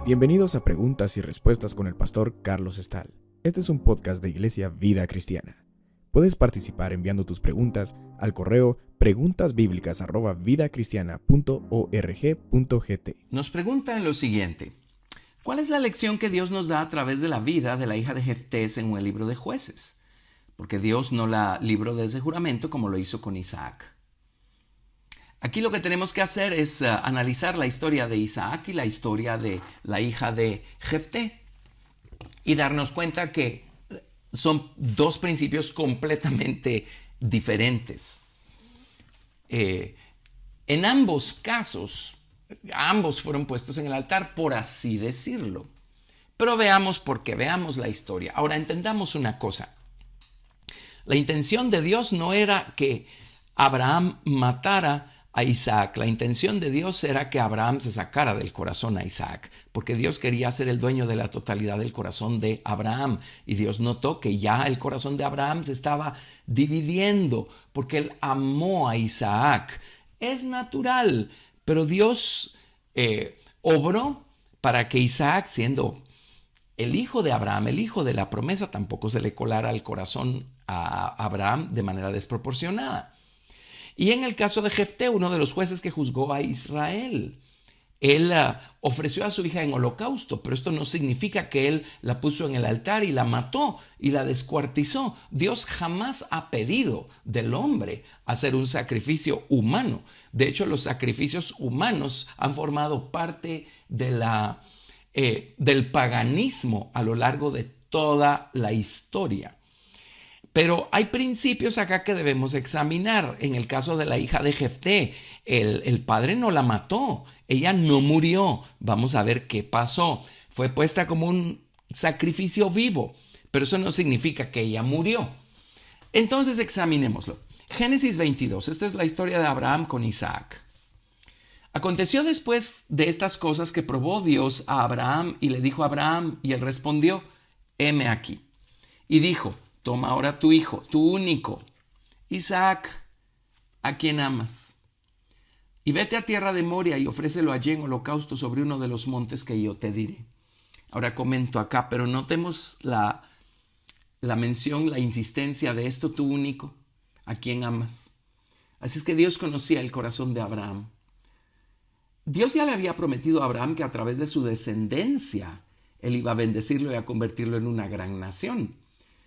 Bienvenidos a Preguntas y Respuestas con el pastor Carlos Estal. Este es un podcast de Iglesia Vida Cristiana. Puedes participar enviando tus preguntas al correo preguntasbiblicas@vidacristiana.org.gt. Nos preguntan lo siguiente: ¿cuál es la lección que Dios nos da a través de la vida de la hija de Jefté en el libro de Jueces? Porque Dios no la libró de ese juramento como lo hizo con Isaac. Aquí lo que tenemos que hacer es analizar la historia de Isaac y la historia de la hija de Jefté y darnos cuenta que son dos principios completamente diferentes. En ambos casos, ambos fueron puestos en el altar, por así decirlo. Pero veamos por qué, veamos la historia. Ahora entendamos una cosa. La intención de Dios no era que Abraham matara a Isaac. La intención de Dios era que Abraham se sacara del corazón a Isaac, porque Dios quería ser el dueño de la totalidad del corazón de Abraham, y Dios notó que ya el corazón de Abraham se estaba dividiendo, porque él amó a Isaac. Es natural, pero Dios obró para que Isaac, siendo el hijo de Abraham, el hijo de la promesa, tampoco se le colara al corazón a Abraham de manera desproporcionada. Y en el caso de Jefté, uno de los jueces que juzgó a Israel, él ofreció a su hija en holocausto, pero esto no significa que él la puso en el altar y la mató y la descuartizó. Dios jamás ha pedido del hombre hacer un sacrificio humano. De hecho, los sacrificios humanos han formado parte de del paganismo a lo largo de toda la historia. Pero hay principios acá que debemos examinar. En el caso de la hija de Jefté, el padre no la mató, ella no murió. Vamos a ver qué pasó. Fue puesta como un sacrificio vivo, pero eso no significa que ella murió. Entonces examinémoslo. Génesis 22, esta es la historia de Abraham con Isaac. Aconteció después de estas cosas que probó Dios a Abraham y le dijo a Abraham, y él respondió: heme aquí. Y dijo: toma ahora tu hijo, tu único, Isaac, a quien amas, y vete a tierra de Moria y ofrécelo allí en holocausto sobre uno de los montes que yo te diré. Ahora comento acá, pero notemos la mención, la insistencia de esto, tu único, a quien amas. Así es que Dios conocía el corazón de Abraham. Dios ya le había prometido a Abraham que a través de su descendencia él iba a bendecirlo y a convertirlo en una gran nación.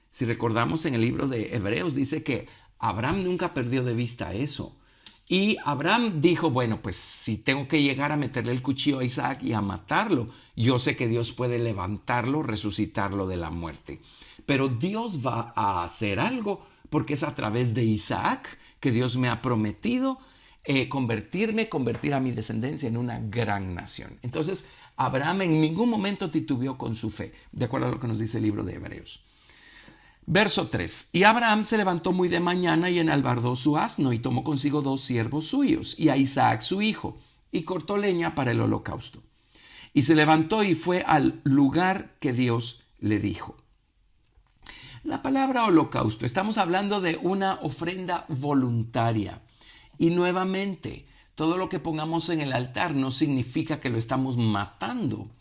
Si recordamos, en el libro de Hebreos dice que Abraham nunca perdió de vista eso. Y Abraham dijo, bueno, pues si tengo que llegar a meterle el cuchillo a Isaac y a matarlo, yo sé que Dios puede levantarlo, resucitarlo de la muerte. Pero Dios va a hacer algo, porque es a través de Isaac que Dios me ha prometido convertir a mi descendencia en una gran nación. Entonces, Abraham en ningún momento titubeó con su fe, de acuerdo a lo que nos dice el libro de Hebreos. Verso 3. Y Abraham se levantó muy de mañana y enalbardó su asno y tomó consigo 2 siervos suyos y a Isaac su hijo y cortó leña para el holocausto. Y se levantó y fue al lugar que Dios le dijo. La palabra holocausto, estamos hablando de una ofrenda voluntaria. Y nuevamente, todo lo que pongamos en el altar no significa que lo estamos matando.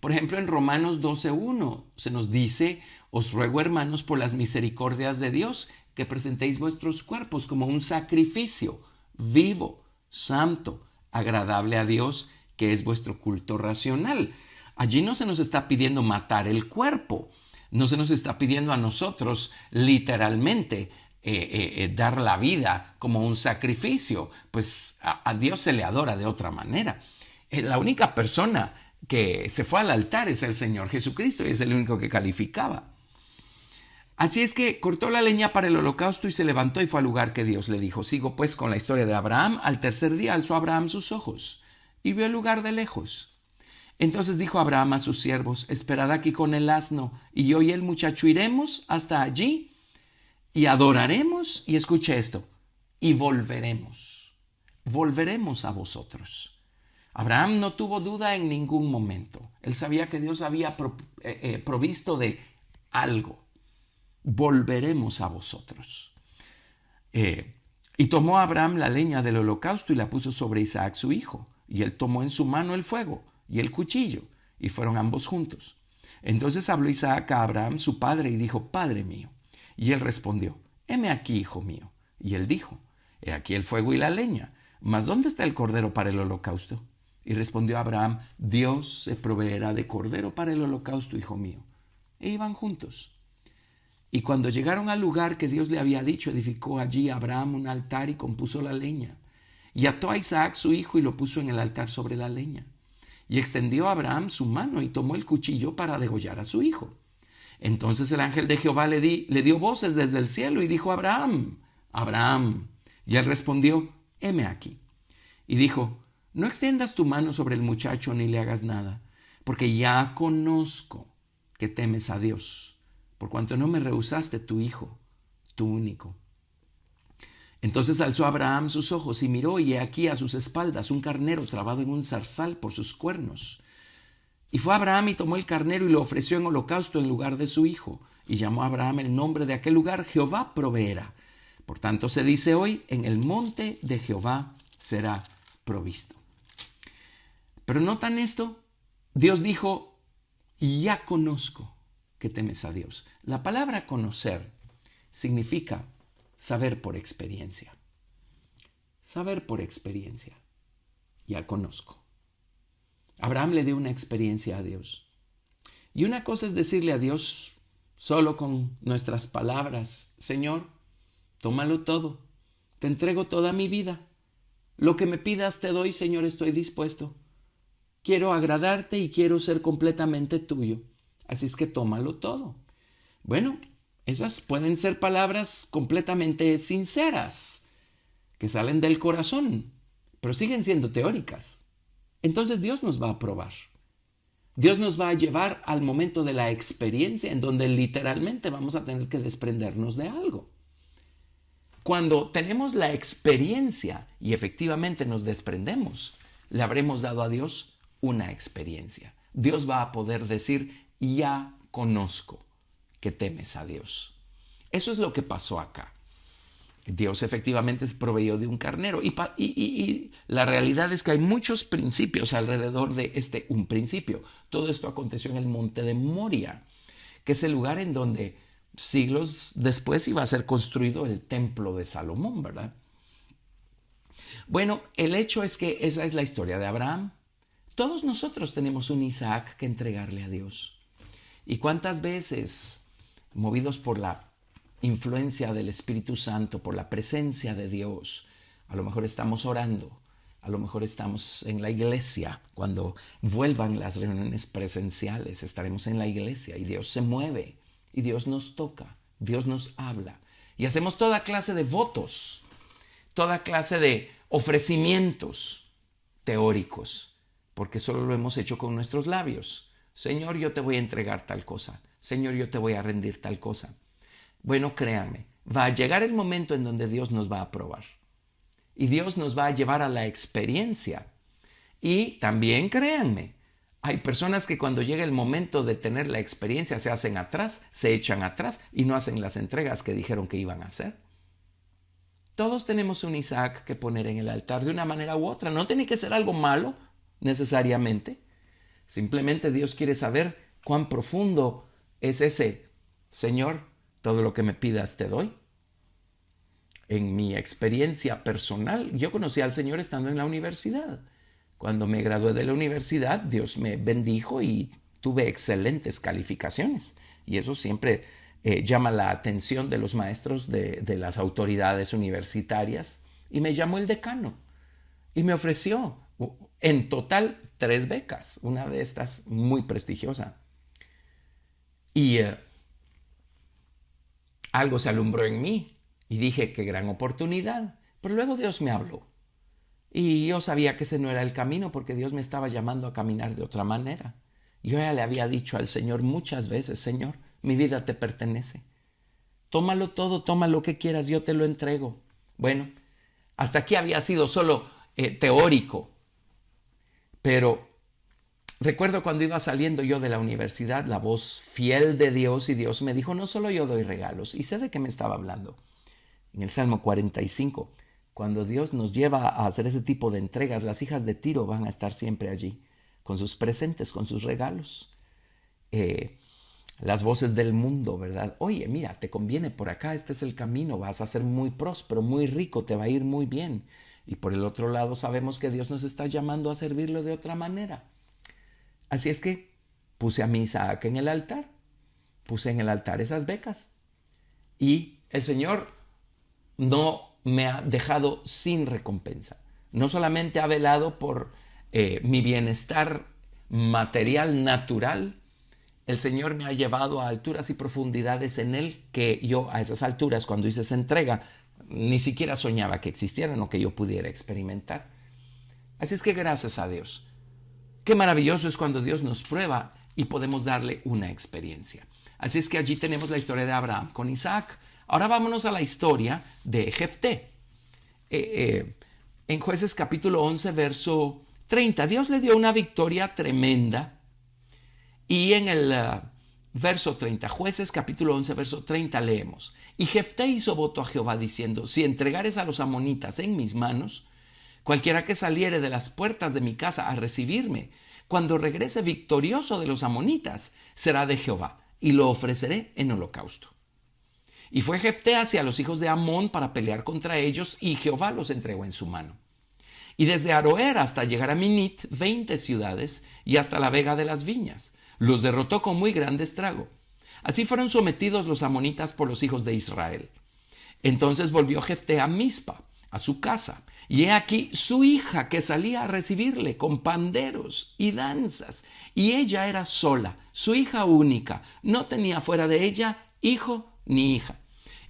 Por ejemplo, en Romanos 12:1 se nos dice: os ruego, hermanos, por las misericordias de Dios, que presentéis vuestros cuerpos como un sacrificio vivo, santo, agradable a Dios, que es vuestro culto racional. Allí no se nos está pidiendo matar el cuerpo, no se nos está pidiendo a nosotros literalmente dar la vida como un sacrificio, pues a Dios se le adora de otra manera. La única persona que se fue al altar es el Señor Jesucristo y es el único que calificaba. Así es que cortó la leña para el holocausto y se levantó y fue al lugar que Dios le dijo. Sigo pues con la historia de Abraham. Al tercer día alzó Abraham sus ojos y vio el lugar de lejos. Entonces dijo Abraham a sus siervos: esperad aquí con el asno, y yo y el muchacho iremos hasta allí y adoraremos, y escuche esto, y volveremos a vosotros. Abraham no tuvo duda en ningún momento. Él sabía que Dios había provisto de algo. volveremos a vosotros. Y tomó Abraham la leña del holocausto y la puso sobre Isaac su hijo. Y él tomó en su mano el fuego y el cuchillo, y fueron ambos juntos. Entonces habló Isaac a Abraham su padre y dijo: Padre mío. Y él respondió: Heme aquí, hijo mío. Y él dijo: He aquí el fuego y la leña, mas ¿dónde está el cordero para el holocausto? Y respondió Abraham: Dios se proveerá de cordero para el holocausto, hijo mío. E iban juntos. Y cuando llegaron al lugar que Dios le había dicho, edificó allí Abraham un altar y compuso la leña. Y ató a Isaac su hijo y lo puso en el altar sobre la leña. Y extendió a Abraham su mano y tomó el cuchillo para degollar a su hijo. Entonces el ángel de Jehová le dio voces desde el cielo y dijo: Abraham, Abraham. Y él respondió: Heme aquí. Y dijo: No extiendas tu mano sobre el muchacho ni le hagas nada, porque ya conozco que temes a Dios, por cuanto no me rehusaste tu hijo, tu único. Entonces alzó Abraham sus ojos y miró, y he aquí a sus espaldas un carnero trabado en un zarzal por sus cuernos. Y fue Abraham y tomó el carnero y lo ofreció en holocausto en lugar de su hijo. Y llamó a Abraham el nombre de aquel lugar: Jehová proveerá. Por tanto se dice hoy: en el monte de Jehová será provisto. Pero notan esto, Dios dijo: ya conozco que temes a Dios. La palabra conocer significa saber por experiencia. Saber por experiencia. Ya conozco. Abraham le dio una experiencia a Dios. Y una cosa es decirle a Dios solo con nuestras palabras: Señor, tómalo todo, te entrego toda mi vida. Lo que me pidas te doy, Señor, estoy dispuesto. Quiero agradarte y quiero ser completamente tuyo. Así es que tómalo todo. Bueno, esas pueden ser palabras completamente sinceras, que salen del corazón, pero siguen siendo teóricas. Entonces Dios nos va a probar. Dios nos va a llevar al momento de la experiencia en donde literalmente vamos a tener que desprendernos de algo. Cuando tenemos la experiencia y efectivamente nos desprendemos, le habremos dado a Dios una experiencia. Dios va a poder decir: ya conozco que temes a Dios. Eso es lo que pasó acá. Dios efectivamente se proveyó de un carnero. Y la realidad es que hay muchos principios alrededor de un principio. Todo esto aconteció en el monte de Moria, que es el lugar en donde siglos después iba a ser construido el templo de Salomón, ¿verdad? Bueno, el hecho es que esa es la historia de Abraham. Todos nosotros tenemos un Isaac que entregarle a Dios. ¿Y cuántas veces, movidos por la influencia del Espíritu Santo, por la presencia de Dios, a lo mejor estamos orando, a lo mejor estamos en la iglesia? Cuando vuelvan las reuniones presenciales, estaremos en la iglesia y Dios se mueve y Dios nos toca, Dios nos habla y hacemos toda clase de votos, toda clase de ofrecimientos teóricos, porque solo lo hemos hecho con nuestros labios. Señor, yo te voy a entregar tal cosa. Señor, yo te voy a rendir tal cosa. Bueno, créanme, va a llegar el momento en donde Dios nos va a probar. Y Dios nos va a llevar a la experiencia. Y también créanme, hay personas que cuando llega el momento de tener la experiencia se hacen atrás, se echan atrás y no hacen las entregas que dijeron que iban a hacer. Todos tenemos un Isaac que poner en el altar de una manera u otra. No tiene que ser algo malo necesariamente. Simplemente Dios quiere saber cuán profundo es ese: Señor, todo lo que me pidas te doy. En mi experiencia personal, yo conocí al Señor estando en la universidad. Cuando me gradué de la universidad, Dios me bendijo y tuve excelentes calificaciones. Y eso siempre llama la atención de los maestros, de las autoridades universitarias. Y me llamó el decano y me ofreció en total 3 becas, una de estas muy prestigiosa. Y algo se alumbró en mí y dije: qué gran oportunidad. Pero luego Dios me habló y yo sabía que ese no era el camino, porque Dios me estaba llamando a caminar de otra manera. Yo ya le había dicho al Señor muchas veces: Señor, mi vida te pertenece. Tómalo todo, toma lo que quieras, yo te lo entrego. Bueno, hasta aquí había sido solo teórico. Pero Recuerdo cuando iba saliendo yo de la universidad, la voz fiel de Dios, y Dios me dijo, no solo yo doy regalos, y sé de qué me estaba hablando. En el Salmo 45, cuando Dios nos lleva a hacer ese tipo de entregas, las hijas de Tiro van a estar siempre allí, con sus presentes, con sus regalos. Las voces del mundo, ¿verdad? Oye, mira, te conviene por acá, este es el camino, vas a ser muy próspero, muy rico, te va a ir muy bien. Y por el otro lado sabemos que Dios nos está llamando a servirlo de otra manera. Así es que puse a mi Isaac en el altar, puse en el altar esas becas. Y el Señor no me ha dejado sin recompensa. No solamente ha velado por mi bienestar material, natural, el Señor me ha llevado a alturas y profundidades en Él que yo a esas alturas, cuando hice esa entrega, ni siquiera soñaba que existieran o que yo pudiera experimentar. Así es que gracias a Dios. Qué maravilloso es cuando Dios nos prueba y podemos darle una experiencia. Así es que allí tenemos la historia de Abraham con Isaac. Ahora vámonos a la historia de Jefté. En Jueces capítulo 11, verso 30, Dios le dio una victoria tremenda. Y en el verso 30, Jueces capítulo 11, verso 30, leemos: Y Jefté hizo voto a Jehová diciendo: Si entregares a los amonitas en mis manos, cualquiera que saliere de las puertas de mi casa a recibirme, cuando regrese victorioso de los amonitas, será de Jehová, y lo ofreceré en holocausto. Y fue Jefté hacia los hijos de Amón para pelear contra ellos, y Jehová los entregó en su mano. Y desde Aroer hasta llegar a Minit, 20 ciudades, y hasta la vega de las viñas. Los derrotó con muy grande estrago. Así fueron sometidos los amonitas por los hijos de Israel. Entonces volvió Jefté a Mizpa, a su casa, y he aquí su hija que salía a recibirle con panderos y danzas, y ella era sola, su hija única, no tenía fuera de ella hijo ni hija.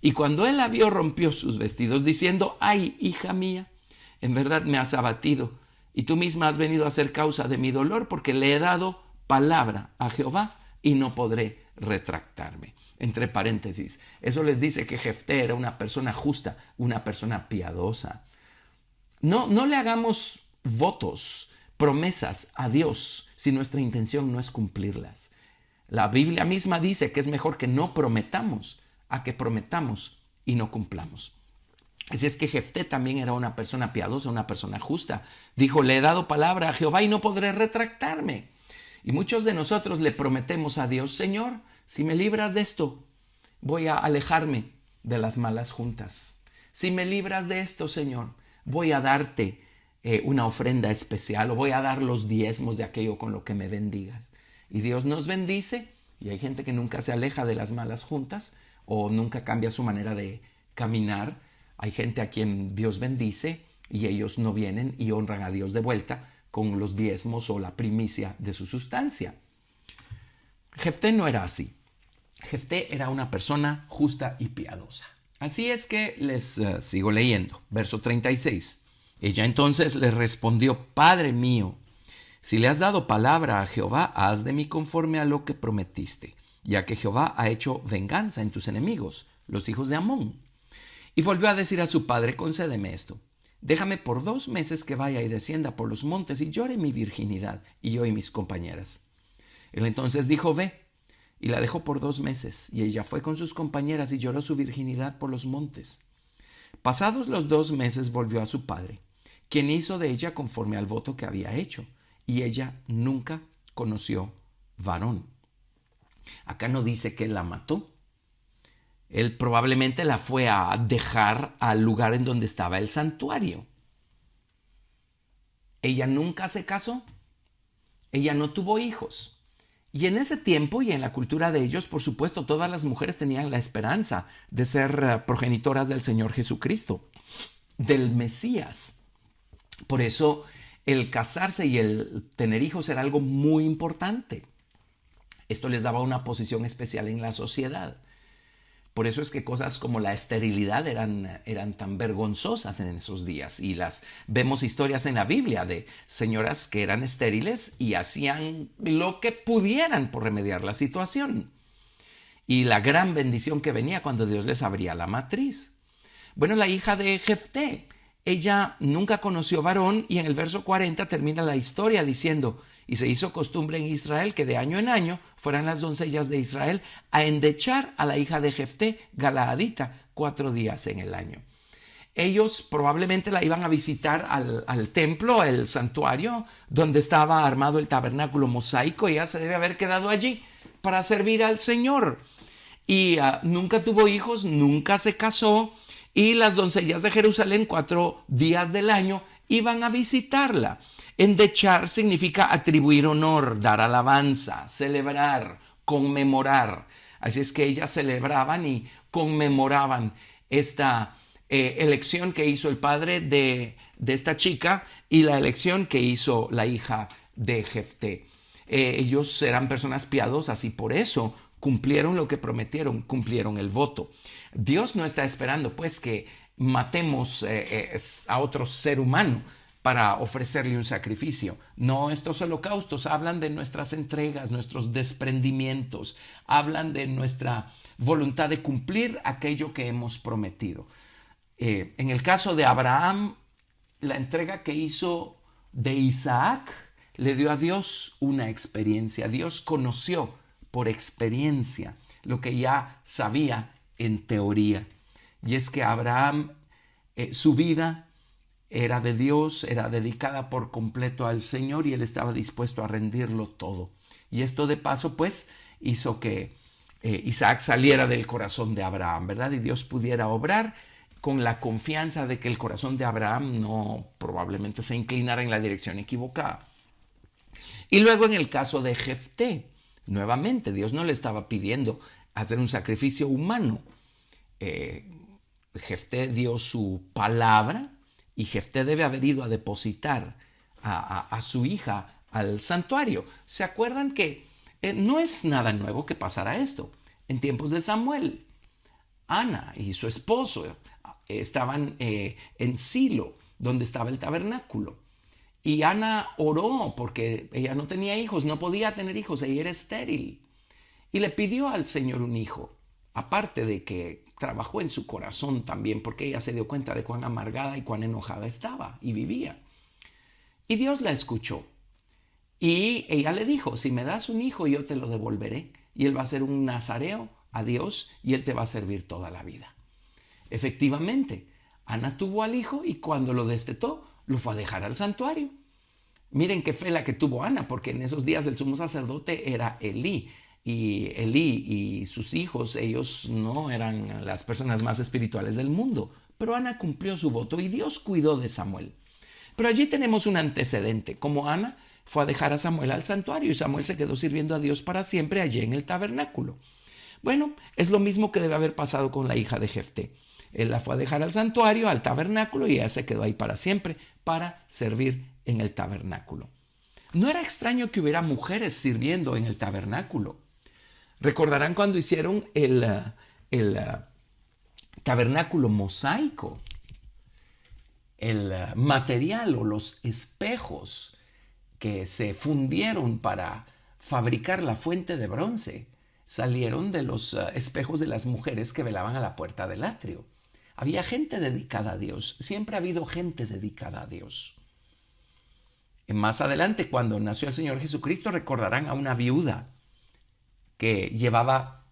Y cuando él la vio, rompió sus vestidos, diciendo: Ay, hija mía, en verdad me has abatido, y tú misma has venido a ser causa de mi dolor, porque le he dado palabra a Jehová y no podré retractarme. Entre paréntesis, eso les dice que Jefté era una persona justa, una persona piadosa. No le hagamos votos, promesas a Dios si nuestra intención no es cumplirlas. La Biblia misma dice que es mejor que no prometamos a que prometamos y no cumplamos. Así es que Jefté también era una persona piadosa, una persona justa. Dijo: le he dado palabra a Jehová y no podré retractarme. Y muchos de nosotros le prometemos a Dios: Señor, si me libras de esto, voy a alejarme de las malas juntas. Si me libras de esto, Señor, voy a darte una ofrenda especial, o voy a dar los diezmos de aquello con lo que me bendigas. Y Dios nos bendice, y hay gente que nunca se aleja de las malas juntas o nunca cambia su manera de caminar. Hay gente a quien Dios bendice y ellos no vienen y honran a Dios de vuelta con los diezmos o la primicia de su sustancia. Jefté no era así. Jefté era una persona justa y piadosa. Así es que les sigo leyendo. Verso 36. Ella entonces le respondió: Padre mío, si le has dado palabra a Jehová, haz de mí conforme a lo que prometiste, ya que Jehová ha hecho venganza en tus enemigos, los hijos de Amón. Y volvió a decir a su padre: concédeme esto. Déjame por 2 meses que vaya y descienda por los montes y llore mi virginidad, y yo y mis compañeras. Él entonces dijo: ve. Y la dejó por 2 meses, y ella fue con sus compañeras y lloró su virginidad por los montes. Pasados los 2 meses volvió a su padre, quien hizo de ella conforme al voto que había hecho, y ella nunca conoció varón. Acá no dice que la mató. Él probablemente la fue a dejar al lugar en donde estaba el santuario. Ella nunca se casó. Ella no tuvo hijos. Y en ese tiempo y en la cultura de ellos, por supuesto, todas las mujeres tenían la esperanza de ser progenitoras del Señor Jesucristo, del Mesías. Por eso el casarse y el tener hijos era algo muy importante. Esto les daba una posición especial en la sociedad. Por eso es que cosas como la esterilidad eran tan vergonzosas en esos días. Y vemos historias en la Biblia de señoras que eran estériles y hacían lo que pudieran por remediar la situación. Y la gran bendición que venía cuando Dios les abría la matriz. Bueno, la hija de Jefté, ella nunca conoció varón, y en el verso 40 termina la historia diciendo: Y se hizo costumbre en Israel que de año en año fueran las doncellas de Israel a endechar a la hija de Jefté, Galaadita, 4 días en el año. Ellos probablemente la iban a visitar al templo, el santuario, donde estaba armado el tabernáculo mosaico, y ella se debe haber quedado allí para servir al Señor. Y nunca tuvo hijos, nunca se casó, y las doncellas de Jerusalén 4 días del año iban a visitarla. Endechar significa atribuir honor, dar alabanza, celebrar, conmemorar. Así es que ellas celebraban y conmemoraban esta elección que hizo el padre de esta chica y la elección que hizo la hija de Jefté. Ellos eran personas piadosas y por eso cumplieron lo que prometieron, cumplieron el voto. Dios no está esperando pues que matemos a otro ser humano para ofrecerle un sacrificio. No, estos holocaustos hablan de nuestras entregas, nuestros desprendimientos, hablan de nuestra voluntad de cumplir aquello que hemos prometido. En el caso de Abraham, la entrega que hizo de Isaac le dio a Dios una experiencia. Dios conoció por experiencia lo que ya sabía en teoría. Y es que Abraham, su vida era de Dios, era dedicada por completo al Señor y él estaba dispuesto a rendirlo todo. Y esto de paso pues hizo que Isaac saliera del corazón de Abraham, ¿verdad? Y Dios pudiera obrar con la confianza de que el corazón de Abraham no probablemente se inclinara en la dirección equivocada. Y luego en el caso de Jefté, nuevamente Dios no le estaba pidiendo hacer un sacrificio humano. Jefté dio su palabra y Jefté debe haber ido a depositar a su hija al santuario. ¿Se acuerdan que no es nada nuevo que pasara esto? En tiempos de Samuel, Ana y su esposo estaban en Silo, donde estaba el tabernáculo. Y Ana oró porque ella no tenía hijos, no podía tener hijos, ella era estéril. Y le pidió al Señor un hijo, aparte de que trabajó en su corazón también, porque ella se dio cuenta de cuán amargada y cuán enojada estaba y vivía. Y Dios la escuchó. Y ella le dijo, si me das un hijo, yo te lo devolveré. Y él va a ser un nazareo a Dios y él te va a servir toda la vida. Efectivamente, Ana tuvo al hijo y cuando lo destetó, lo fue a dejar al santuario. Miren qué fe la que tuvo Ana, porque en esos días el sumo sacerdote era Elí. Y Elí y sus hijos, ellos no eran las personas más espirituales del mundo. Pero Ana cumplió su voto y Dios cuidó de Samuel. Pero allí tenemos un antecedente. Como Ana fue a dejar a Samuel al santuario y Samuel se quedó sirviendo a Dios para siempre allí en el tabernáculo. Bueno, es lo mismo que debe haber pasado con la hija de Jefté. Él la fue a dejar al santuario, al tabernáculo, y ella se quedó ahí para siempre para servir en el tabernáculo. No era extraño que hubiera mujeres sirviendo en el tabernáculo. Recordarán cuando hicieron el tabernáculo mosaico, el material o los espejos que se fundieron para fabricar la fuente de bronce salieron de los espejos de las mujeres que velaban a la puerta del atrio. Había gente dedicada a Dios, siempre ha habido gente dedicada a Dios. Más adelante, cuando nació el Señor Jesucristo, recordarán a una viuda que llevaba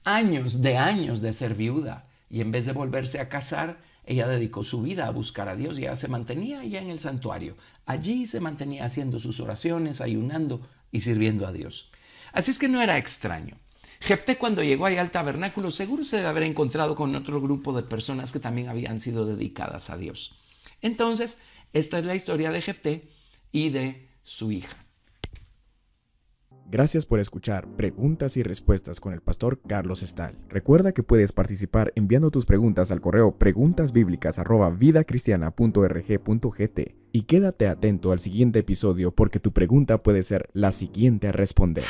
años de ser viuda y en vez de volverse a casar, ella dedicó su vida a buscar a Dios y ella se mantenía allá en el santuario. Allí se mantenía haciendo sus oraciones, ayunando y sirviendo a Dios. Así es que no era extraño. Jefté, cuando llegó allá al tabernáculo, seguro se debe haber encontrado con otro grupo de personas que también habían sido dedicadas a Dios. Entonces, esta es la historia de Jefté y de su hija. Gracias por escuchar Preguntas y Respuestas con el pastor Carlos Estal. Recuerda que puedes participar enviando tus preguntas al correo preguntasbiblicas@vidacristiana.org.gt y quédate atento al siguiente episodio porque tu pregunta puede ser la siguiente a responder.